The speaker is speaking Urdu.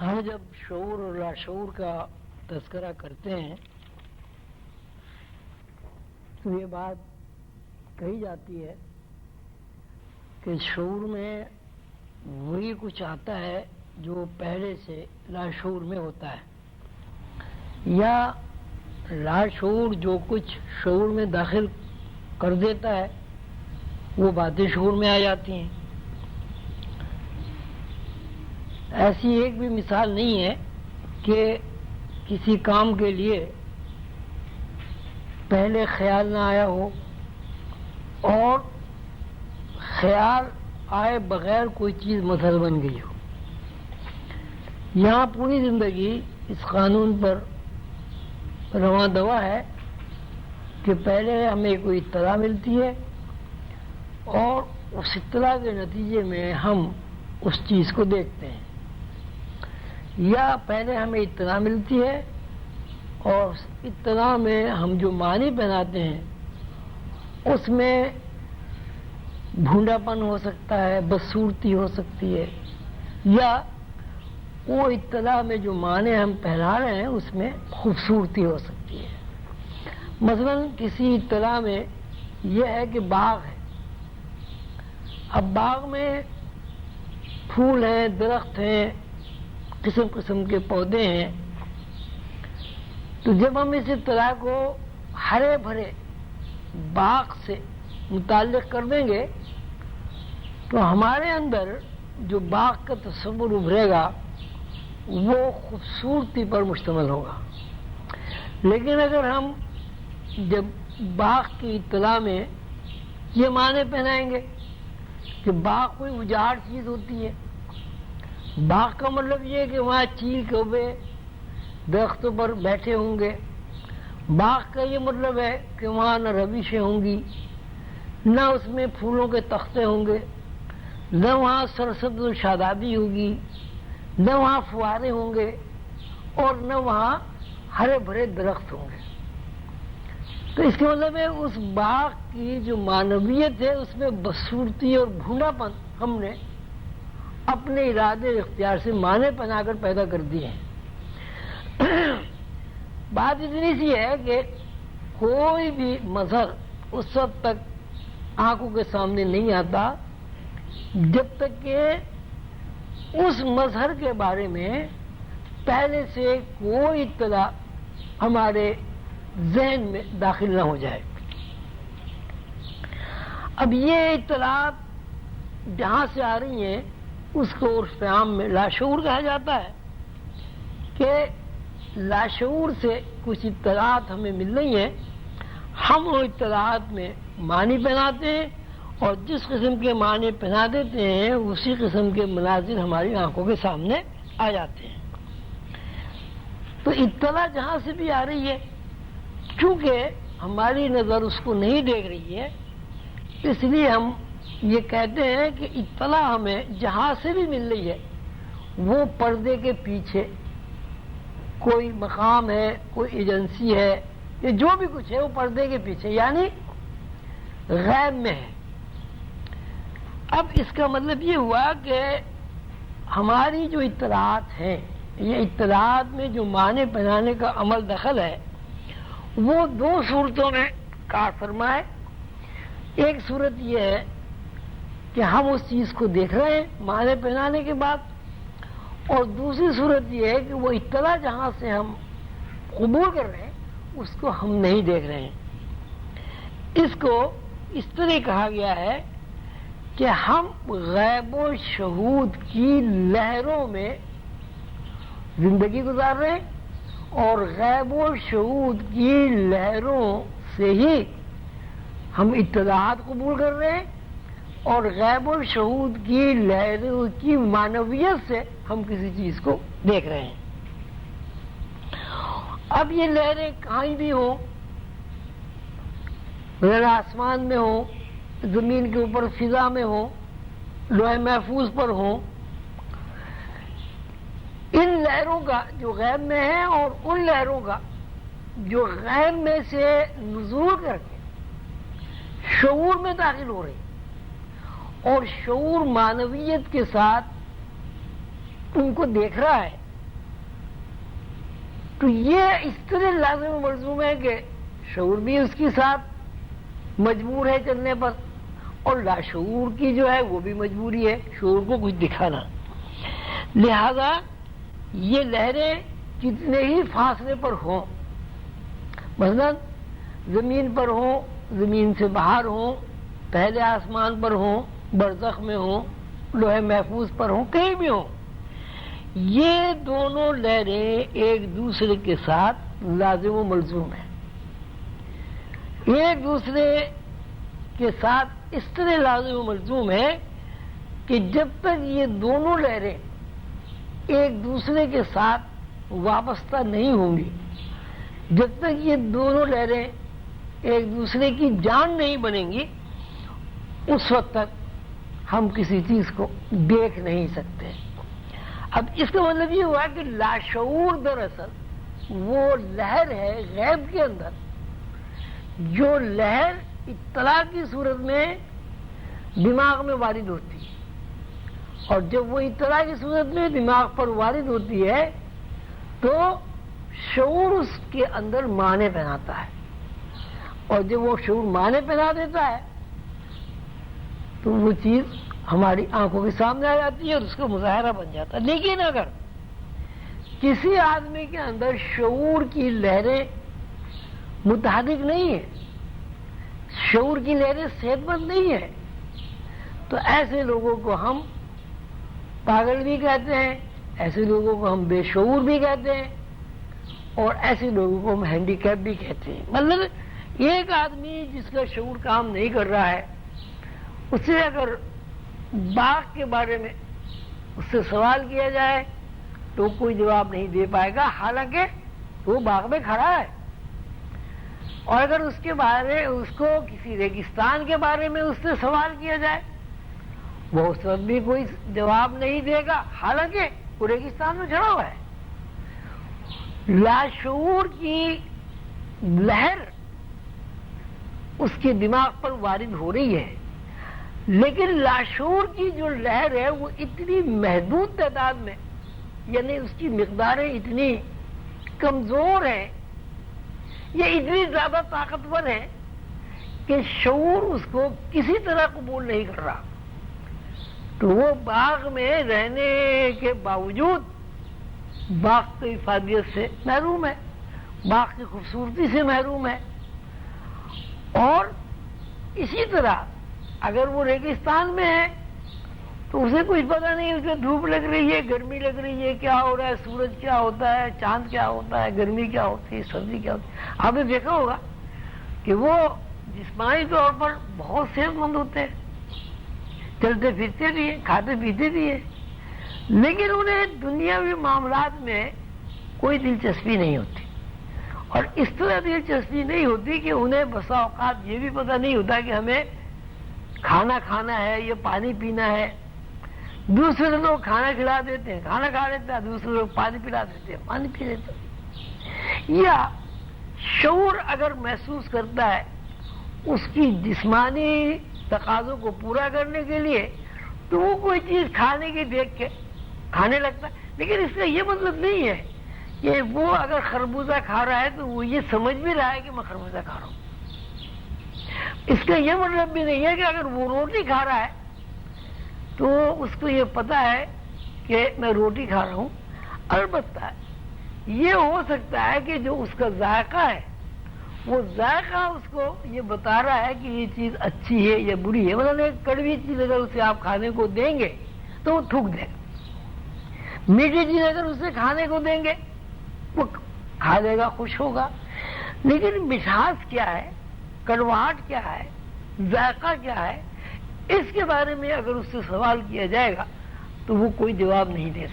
ہم جب شعور اور لاشعور کا تذکرہ کرتے ہیں تو یہ بات کہی جاتی ہے کہ شعور میں وہی کچھ آتا ہے جو پہلے سے لاشعور میں ہوتا ہے، یا لاشعور جو کچھ شعور میں داخل کر دیتا ہے وہ باتیں شعور میں آ جاتی ہیں۔ ایسی ایک بھی مثال نہیں ہے کہ کسی کام کے لیے پہلے خیال نہ آیا ہو اور خیال آئے بغیر کوئی چیز مسل بن گئی ہو۔ یہاں پوری زندگی اس قانون پر رواں دوا ہے کہ پہلے ہمیں کوئی اطلاع ملتی ہے اور اس اطلاع کے نتیجے میں ہم اس چیز کو دیکھتے ہیں، یا پہلے ہمیں اطلاع ملتی ہے اور اس اطلاع میں ہم جو معنی پہناتے ہیں اس میں بھونڈا پن ہو سکتا ہے، بدصورتی ہو سکتی ہے، یا وہ اطلاع میں جو معنی ہم پہنا رہے ہیں اس میں خوبصورتی ہو سکتی ہے۔ مثلا کسی اطلاع میں یہ ہے کہ باغ ہے، اب باغ میں پھول ہیں، درخت ہیں، قسم قسم کے پودے ہیں، تو جب ہم اس اطلاع کو ہرے بھرے باغ سے متعلق کر دیں گے تو ہمارے اندر جو باغ کا تصور ابھرے گا وہ خوبصورتی پر مشتمل ہوگا۔ لیکن اگر ہم جب باغ کی اطلاع میں یہ معنی پہنائیں گے کہ باغ کوئی اجاڑ چیز ہوتی ہے، باغ کا مطلب یہ ہے کہ وہاں چیل کوبے درختوں پر بیٹھے ہوں گے، باغ کا یہ مطلب ہے کہ وہاں نہ روشیں ہوں گی، نہ اس میں پھولوں کے تختے ہوں گے، نہ وہاں سرسبز و شادابی ہوگی، نہ وہاں فوارے ہوں گے، اور نہ وہاں ہرے بھرے درخت ہوں گے۔ تو اس کا مطلب ہے اس باغ کی جو معنویت ہے اس میں بدصورتی اور بھونڈا پن ہم نے اپنے ارادے اختیار سے معنی بنا کر پیدا کر دیے ہیں۔ بات اتنی سی ہے کہ کوئی بھی مظہر اس وقت تک آنکھوں کے سامنے نہیں آتا جب تک کہ اس مظہر کے بارے میں پہلے سے کوئی اطلاع ہمارے ذہن میں داخل نہ ہو جائے۔ اب یہ اطلاعات جہاں سے آ رہی ہیں اس کو عرف عام میں لاشعور کہا جاتا ہے، کہ لاشعور سے کچھ اطلاعات ہمیں مل رہی ہیں، ہم وہ اطلاعات میں معنی پہناتے ہیں اور جس قسم کے معنی پہنا دیتے ہیں اسی قسم کے مناظر ہماری آنکھوں کے سامنے آ جاتے ہیں۔ تو اطلاع جہاں سے بھی آ رہی ہے، چونکہ ہماری نظر اس کو نہیں دیکھ رہی ہے، اس لیے ہم یہ کہتے ہیں کہ اطلاع ہمیں جہاں سے بھی مل رہی ہے وہ پردے کے پیچھے کوئی مقام ہے، کوئی ایجنسی ہے، یا جو بھی کچھ ہے وہ پردے کے پیچھے یعنی غیب میں ہے۔ اب اس کا مطلب یہ ہوا کہ ہماری جو اطلاعات ہیں، یہ اطلاعات میں جو معنی پہنانے کا عمل دخل ہے وہ دو صورتوں میں کار فرما ہے۔ ایک صورت یہ ہے کہ ہم اس چیز کو دیکھ رہے ہیں معنی پہنانے کے بعد، اور دوسری صورت یہ ہے کہ وہ اطلاع جہاں سے ہم قبول کر رہے ہیں اس کو ہم نہیں دیکھ رہے ہیں۔ اس کو اس طرح کہا گیا ہے کہ ہم غیب و شہود کی لہروں میں زندگی گزار رہے ہیں، اور غیب و شہود کی لہروں سے ہی ہم اطلاعات قبول کر رہے ہیں، اور غیب و شہود کی لہروں کی معنویت سے ہم کسی چیز کو دیکھ رہے ہیں۔ اب یہ لہریں کہیں بھی ہوں، ذرا آسمان میں ہوں، زمین کے اوپر فضا میں ہوں، لوح محفوظ پر ہوں، ان لہروں کا جو غیب میں ہے اور ان لہروں کا جو غیب میں سے نزول کر کے شعور میں داخل ہو رہی اور شعور معنویت کے ساتھ ان کو دیکھ رہا ہے، تو یہ اس طرح لازم و ملزوم ہے کہ شعور بھی اس کے ساتھ مجبور ہے چلنے پر، اور لاشعور کی جو ہے وہ بھی مجبوری ہے شعور کو کچھ دکھانا. لہذا یہ لہریں کتنے ہی فاصلے پر ہوں، مثلا زمین پر ہوں، زمین سے باہر ہوں، پہلے آسمان پر ہوں، برزخ میں ہوں، لوح محفوظ پر ہوں، کہیں بھی ہوں، یہ دونوں لہریں ایک دوسرے کے ساتھ لازم و ملزوم ہیں. ایک دوسرے کے ساتھ اس طرح لازم و ملزوم ہے کہ جب تک یہ دونوں لہریں ایک دوسرے کے ساتھ وابستہ نہیں ہوں گی، جب تک یہ دونوں لہریں ایک دوسرے کی جان نہیں بنیں گی، اس وقت تک ہم کسی چیز کو دیکھ نہیں سکتے. اب اس کا مطلب یہ ہوا کہ لاشعور دراصل وہ لہر ہے غیب کے اندر، جو لہر اطلاع کی صورت میں دماغ میں وارد ہوتی ہے، اور جب وہ اطلاع کی صورت میں دماغ پر وارد ہوتی ہے تو شعور اس کے اندر معنی پہناتا ہے، اور جب وہ شعور معنی پہنا دیتا ہے تو وہ چیز ہماری آنکھوں کے سامنے آ جاتی ہے اور اس کا مظاہرہ بن جاتا ہے. لیکن اگر کسی آدمی کے اندر شعور کی لہریں متحرک نہیں ہیں، شعور کی لہریں صحت مند نہیں ہیں، تو ایسے لوگوں کو ہم پاگل بھی کہتے ہیں، ایسے لوگوں کو ہم بے شعور بھی کہتے ہیں، اور ایسے لوگوں کو ہم ہینڈی کیپ بھی کہتے ہیں. مطلب ایک آدمی جس کا شعور کام نہیں کر رہا ہے، اسے اگر باغ کے بارے میں اس سے سوال کیا جائے تو کوئی جواب نہیں دے پائے گا، حالانکہ وہ باغ میں کھڑا ہے. اور اگر اس کو کسی ریگستان کے بارے میں اس سے سوال کیا جائے، وہ اس وقت بھی کوئی جواب نہیں دے گا، حالانکہ وہ ریگستان میں کھڑا ہوا ہے. لاشعور کی لہر اس کے دماغ پر وارد ہو رہی ہے، لیکن لاشعور کی جو لہر ہے وہ اتنی محدود تعداد میں، یعنی اس کی مقداریں اتنی کمزور ہیں، یہ اتنی زیادہ طاقتور ہے کہ شعور اس کو کسی طرح قبول نہیں کر رہا. تو وہ باغ میں رہنے کے باوجود باغ کی افادیت سے محروم ہے، باغ کی خوبصورتی سے محروم ہے. اور اسی طرح اگر وہ ریگستان میں ہے تو اسے کچھ پتہ نہیں، اسے دھوپ لگ رہی ہے، گرمی لگ رہی ہے، کیا ہو رہا ہے، سورج کیا ہوتا ہے، چاند کیا ہوتا ہے، گرمی کیا ہوتی ہے، سردی کیا ہوتی ہے. آپ نے دیکھا ہوگا کہ وہ جسمانی طور پر بہت صحت مند ہوتے ہیں، چلتے پھرتے بھی ہیں، کھاتے پیتے بھی ہیں، لیکن انہیں دنیاوی معاملات میں کوئی دلچسپی نہیں ہوتی. اور اس طرح دلچسپی نہیں ہوتی کہ انہیں بسا اوقات یہ بھی پتہ نہیں ہوتا کہ ہمیں کھانا کھانا ہے یا پانی پینا ہے. دوسرے لوگ کھانا کھلا دیتے ہیں، کھانا کھا لیتے ہیں، دوسرے لوگ پانی پلا دیتے ہیں، پانی پی لیتے ہیں. یا شعور اگر محسوس کرتا ہے اس کی جسمانی تقاضوں کو پورا کرنے کے لیے تو وہ کوئی چیز کھانے کی دیکھ کے کھانے لگتا ہے. لیکن اس کا یہ مطلب نہیں ہے کہ وہ اگر خربوزہ کھا رہا ہے تو وہ یہ سمجھ بھی رہا ہے کہ میں خربوزہ کھا رہا ہوں. اس کا یہ مطلب بھی نہیں ہے کہ اگر وہ روٹی کھا رہا ہے تو اس کو یہ پتا ہے کہ میں روٹی کھا رہا ہوں. البتہ یہ ہو سکتا ہے کہ جو اس کا ذائقہ ہے وہ ذائقہ اس کو یہ بتا رہا ہے کہ یہ چیز اچھی ہے یا بری ہے. مطلب ایک کڑوی چیز اگر اسے آپ کھانے کو دیں گے تو وہ تھوک دے گا، میٹھی چیز اگر اسے کھانے کو دیں گے وہ کھا لے گا، خوش ہوگا. لیکن مٹھاس کیا ہے، کڑواہٹ کیا ہے، ذائقہ کیا ہے، اس کے بارے میں اگر اس سے سوال کیا جائے گا تو وہ کوئی جواب نہیں دے سکتا.